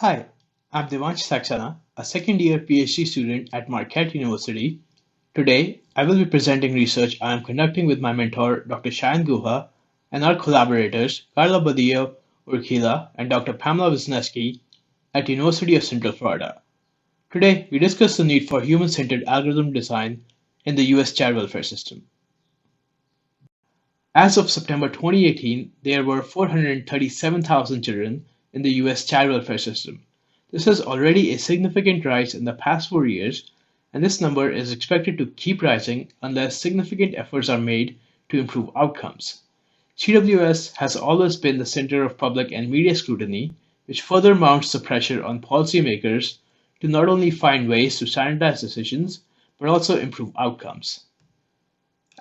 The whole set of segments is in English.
Hi, I'm Devansh Saxena, a second year PhD student at Marquette University. Today, I will be presenting research I am conducting with my mentor, Dr. Shion Guha, and our collaborators, Karla Badillo-Urquiola and Dr. Pamela Wisniewski at University of Central Florida. Today, we discuss the need for human-centered algorithm design in the US child welfare system. As of September 2018, there were 437,000 children in the US child welfare system. This is already a significant rise in the past 4 years, and this number is expected to keep rising unless significant efforts are made to improve outcomes. CWS has always been the center of public and media scrutiny, which further mounts the pressure on policymakers to not only find ways to standardize decisions, but also improve outcomes.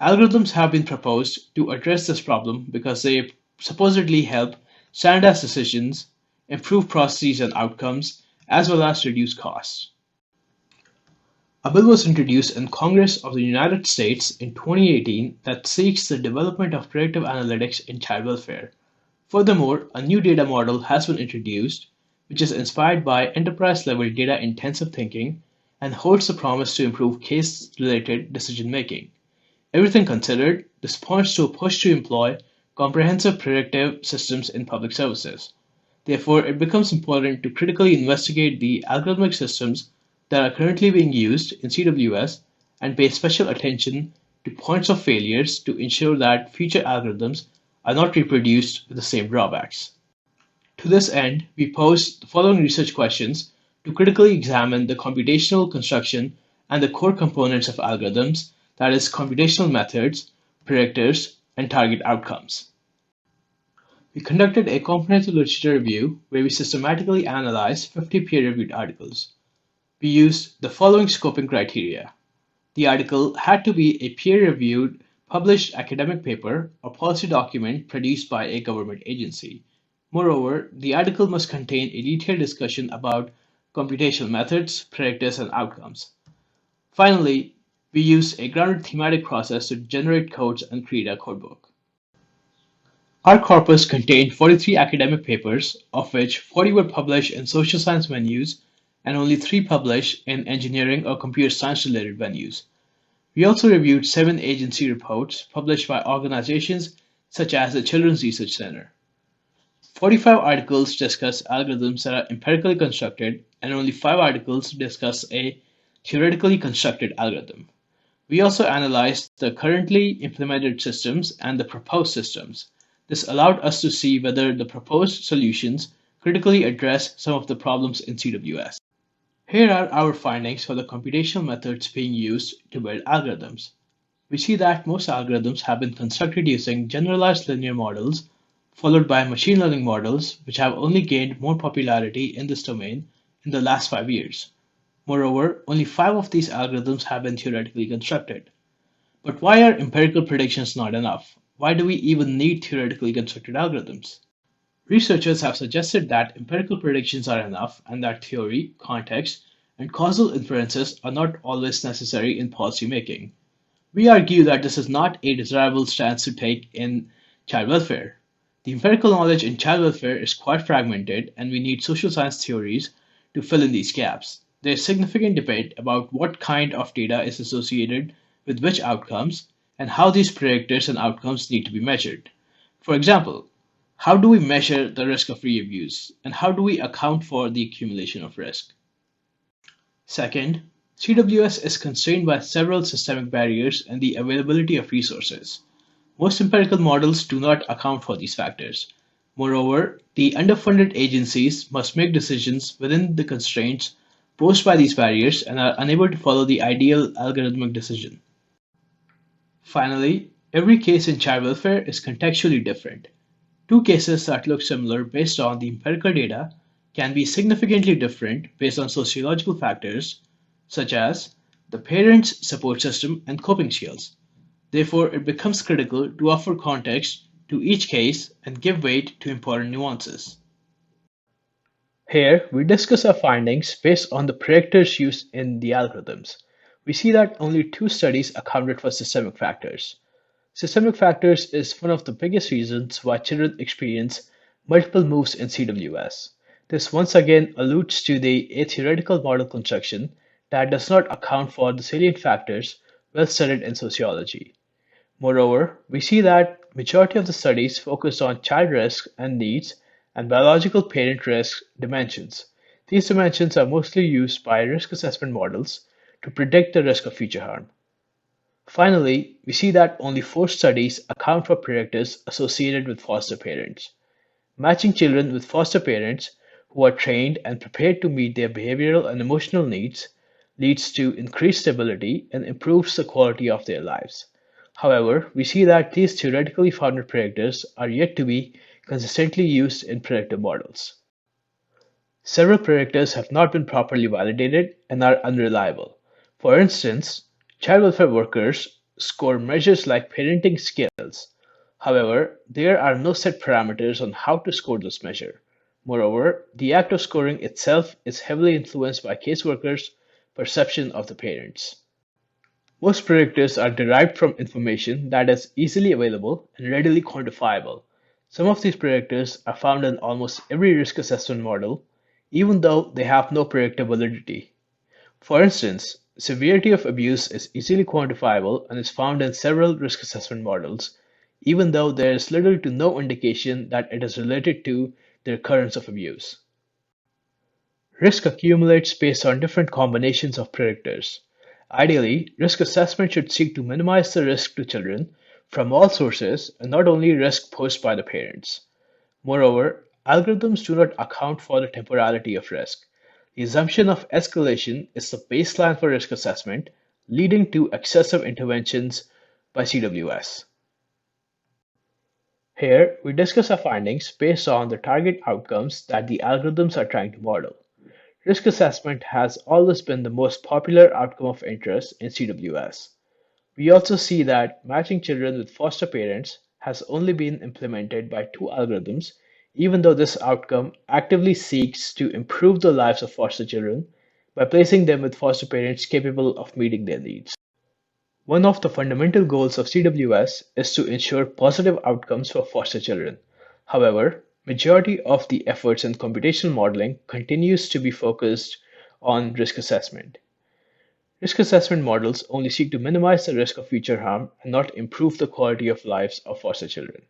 Algorithms have been proposed to address this problem because they supposedly help standardize decisions, improve processes and outcomes, as well as reduce costs. A bill was introduced in Congress of the United States in 2018 that seeks the development of predictive analytics in child welfare. Furthermore, a new data model has been introduced, which is inspired by enterprise level data intensive thinking and holds the promise to improve case related decision making. Everything considered, this points to a push to employ comprehensive predictive systems in public services. Therefore, it becomes important to critically investigate the algorithmic systems that are currently being used in CWS and pay special attention to points of failures to ensure that future algorithms are not reproduced with the same drawbacks. To this end, we pose the following research questions to critically examine the computational construction and the core components of algorithms, that is, computational methods, predictors, and target outcomes. We conducted a comprehensive literature review where we systematically analyzed 50 peer-reviewed articles. We used the following scoping criteria. The article had to be a peer-reviewed, published academic paper or policy document produced by a government agency. Moreover, the article must contain a detailed discussion about computational methods, predictors, and outcomes. Finally, we used a grounded thematic process to generate codes and create a codebook. Our corpus contained 43 academic papers, of which 40 were published in social science venues and only 3 published in engineering or computer science related venues. We also reviewed 7 agency reports published by organizations such as the Children's Research Center. 45 articles discuss algorithms that are empirically constructed, and only 5 articles discuss a theoretically constructed algorithm. We also analyzed the currently implemented systems and the proposed systems. This allowed us to see whether the proposed solutions critically address some of the problems in CWS. Here are our findings for the computational methods being used to build algorithms. We see that most algorithms have been constructed using generalized linear models, followed by machine learning models, which have only gained more popularity in this domain in the last 5 years. Moreover, only 5 of these algorithms have been theoretically constructed. But why are empirical predictions not enough? Why do we even need theoretically constructed algorithms? Researchers have suggested that empirical predictions are enough and that theory, context, and causal inferences are not always necessary in policymaking. We argue that this is not a desirable stance to take in child welfare. The empirical knowledge in child welfare is quite fragmented, and we need social science theories to fill in these gaps. There is significant debate about what kind of data is associated with which outcomes and how these predictors and outcomes need to be measured. For example, how do we measure the risk of reabuse, and how do we account for the accumulation of risk? Second, CWS is constrained by several systemic barriers and the availability of resources. Most empirical models do not account for these factors. Moreover, the underfunded agencies must make decisions within the constraints posed by these barriers and are unable to follow the ideal algorithmic decision. Finally, every case in child welfare is contextually different. 2 cases that look similar based on the empirical data can be significantly different based on sociological factors such as the parent's support system and coping skills. Therefore, it becomes critical to offer context to each case and give weight to important nuances. Here, we discuss our findings based on the predictors used in the algorithms. We see that only 2 studies accounted for systemic factors. Systemic factors is one of the biggest reasons why children experience multiple moves in CWS. This once again alludes to a theoretical model construction that does not account for the salient factors well studied in sociology. Moreover, we see that majority of the studies focus on child risk and needs and biological parent risk dimensions. These dimensions are mostly used by risk assessment models to predict the risk of future harm. Finally, we see that only 4 studies account for predictors associated with foster parents. Matching children with foster parents who are trained and prepared to meet their behavioral and emotional needs leads to increased stability and improves the quality of their lives. However, we see that these theoretically founded predictors are yet to be consistently used in predictive models. Several predictors have not been properly validated and are unreliable. For instance, child welfare workers score measures like parenting skills. However, there are no set parameters on how to score this measure. Moreover, the act of scoring itself is heavily influenced by caseworkers' perception of the parents. Most predictors are derived from information that is easily available and readily quantifiable. Some of these predictors are found in almost every risk assessment model, even though they have no predictive validity. For instance, severity of abuse is easily quantifiable and is found in several risk assessment models, even though there is little to no indication that it is related to the occurrence of abuse. Risk accumulates based on different combinations of predictors. Ideally, risk assessment should seek to minimize the risk to children from all sources and not only risk posed by the parents. Moreover, algorithms do not account for the temporality of risk. The assumption of escalation is the baseline for risk assessment, leading to excessive interventions by CWS. Here, we discuss our findings based on the target outcomes that the algorithms are trying to model. Risk assessment has always been the most popular outcome of interest in CWS. We also see that matching children with foster parents has only been implemented by 2 algorithms, even though this outcome actively seeks to improve the lives of foster children by placing them with foster parents capable of meeting their needs. One of the fundamental goals of CWS is to ensure positive outcomes for foster children. However, majority of the efforts in computational modeling continues to be focused on risk assessment. Risk assessment models only seek to minimize the risk of future harm and not improve the quality of lives of foster children.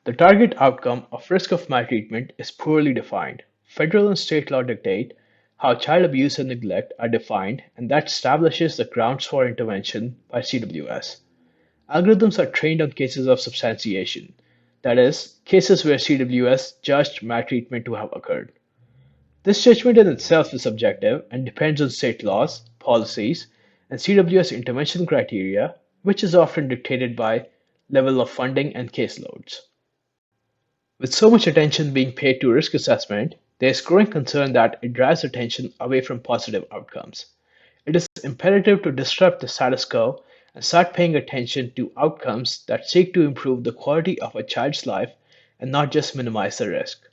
The target outcome of risk of maltreatment is poorly defined. Federal and state law dictate how child abuse and neglect are defined, and that establishes the grounds for intervention by CWS. Algorithms are trained on cases of substantiation, that is, cases where CWS judged maltreatment to have occurred. This judgment in itself is subjective and depends on state laws, policies, and CWS intervention criteria, which is often dictated by level of funding and caseloads. With so much attention being paid to risk assessment, there is growing concern that it drives attention away from positive outcomes. It is imperative to disrupt the status quo and start paying attention to outcomes that seek to improve the quality of a child's life and not just minimize the risk.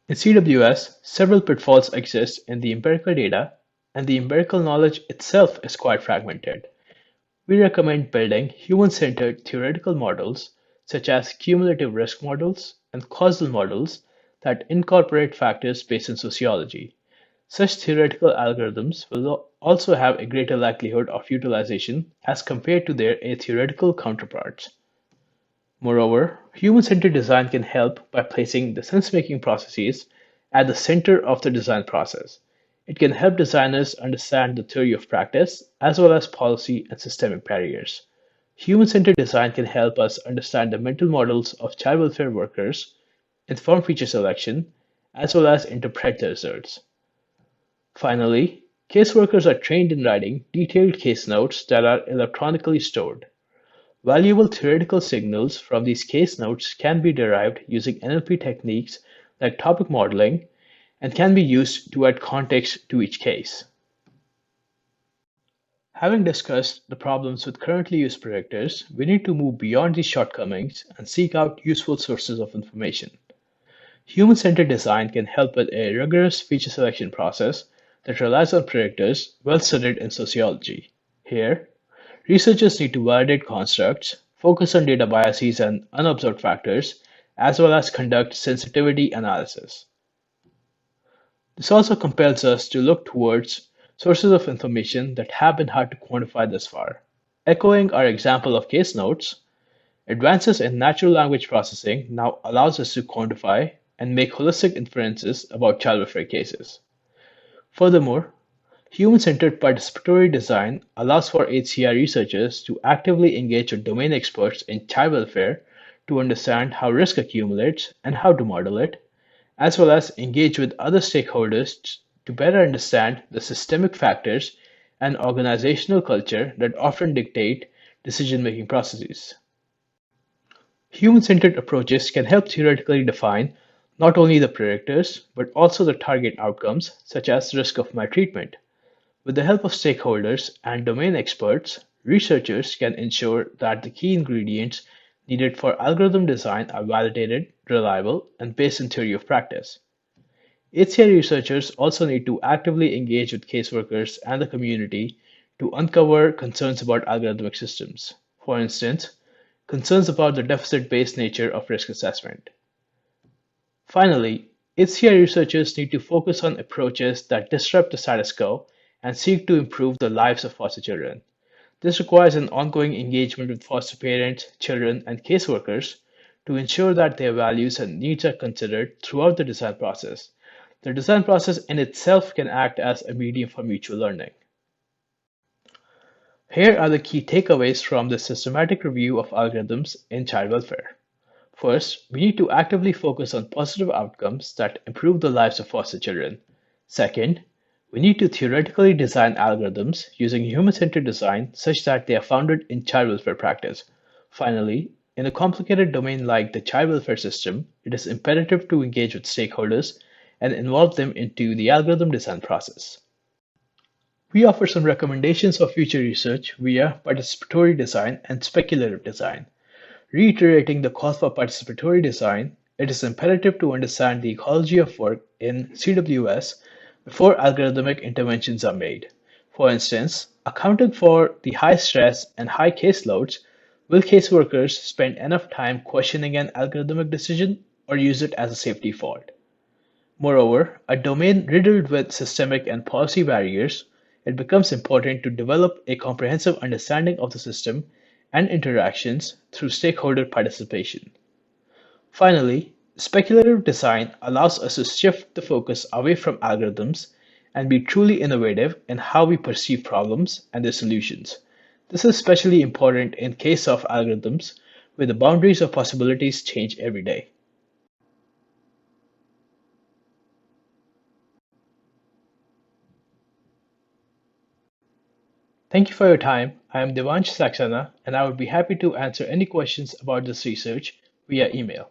In CWS, several pitfalls exist in the empirical data, and the empirical knowledge itself is quite fragmented. We recommend building human-centered theoretical models such as cumulative risk models and causal models that incorporate factors based in sociology. Such theoretical algorithms will also have a greater likelihood of utilization as compared to their atheoretical counterparts. Moreover, human-centered design can help by placing the sense-making processes at the center of the design process. It can help designers understand the theory of practice as well as policy and systemic barriers. Human-centered design can help us understand the mental models of child welfare workers, inform feature selection, as well as interpret the results. Finally, caseworkers are trained in writing detailed case notes that are electronically stored. Valuable theoretical signals from these case notes can be derived using NLP techniques like topic modeling and can be used to add context to each case. Having discussed the problems with currently used predictors, we need to move beyond these shortcomings and seek out useful sources of information. Human-centered design can help with a rigorous feature selection process that relies on predictors well studied in sociology. Here, researchers need to validate constructs, focus on data biases and unobserved factors, as well as conduct sensitivity analysis. This also compels us to look towards sources of information that have been hard to quantify thus far. Echoing our example of case notes, advances in natural language processing now allows us to quantify and make holistic inferences about child welfare cases. Furthermore, human-centered participatory design allows for HCI researchers to actively engage with domain experts in child welfare to understand how risk accumulates and how to model it, as well as engage with other stakeholders to better understand the systemic factors and organizational culture that often dictate decision-making processes. Human-centered approaches can help theoretically define not only the predictors, but also the target outcomes, such as risk of maltreatment. With the help of stakeholders and domain experts, researchers can ensure that the key ingredients needed for algorithm design are validated, reliable, and based in theory of practice. HCI researchers also need to actively engage with caseworkers and the community to uncover concerns about algorithmic systems. For instance, concerns about the deficit-based nature of risk assessment. Finally, HCI researchers need to focus on approaches that disrupt the status quo and seek to improve the lives of foster children. This requires an ongoing engagement with foster parents, children, and caseworkers to ensure that their values and needs are considered throughout the design process. The design process in itself can act as a medium for mutual learning. Here are the key takeaways from the systematic review of algorithms in child welfare. First, we need to actively focus on positive outcomes that improve the lives of foster children. Second, we need to theoretically design algorithms using human-centered design such that they are founded in child welfare practice. Finally, in a complicated domain like the child welfare system, it is imperative to engage with stakeholders and involve them into the algorithm design process. We offer some recommendations for future research via participatory design and speculative design. Reiterating the call for participatory design, it is imperative to understand the ecology of work in CWS before algorithmic interventions are made. For instance, accounting for the high stress and high caseloads, will caseworkers spend enough time questioning an algorithmic decision or use it as a safety fault? Moreover, a domain riddled with systemic and policy barriers, it becomes important to develop a comprehensive understanding of the system and interactions through stakeholder participation. Finally, speculative design allows us to shift the focus away from algorithms and be truly innovative in how we perceive problems and their solutions. This is especially important in case of algorithms where the boundaries of possibilities change every day. Thank you for your time. I am Devansh Saxena, and I would be happy to answer any questions about this research via email.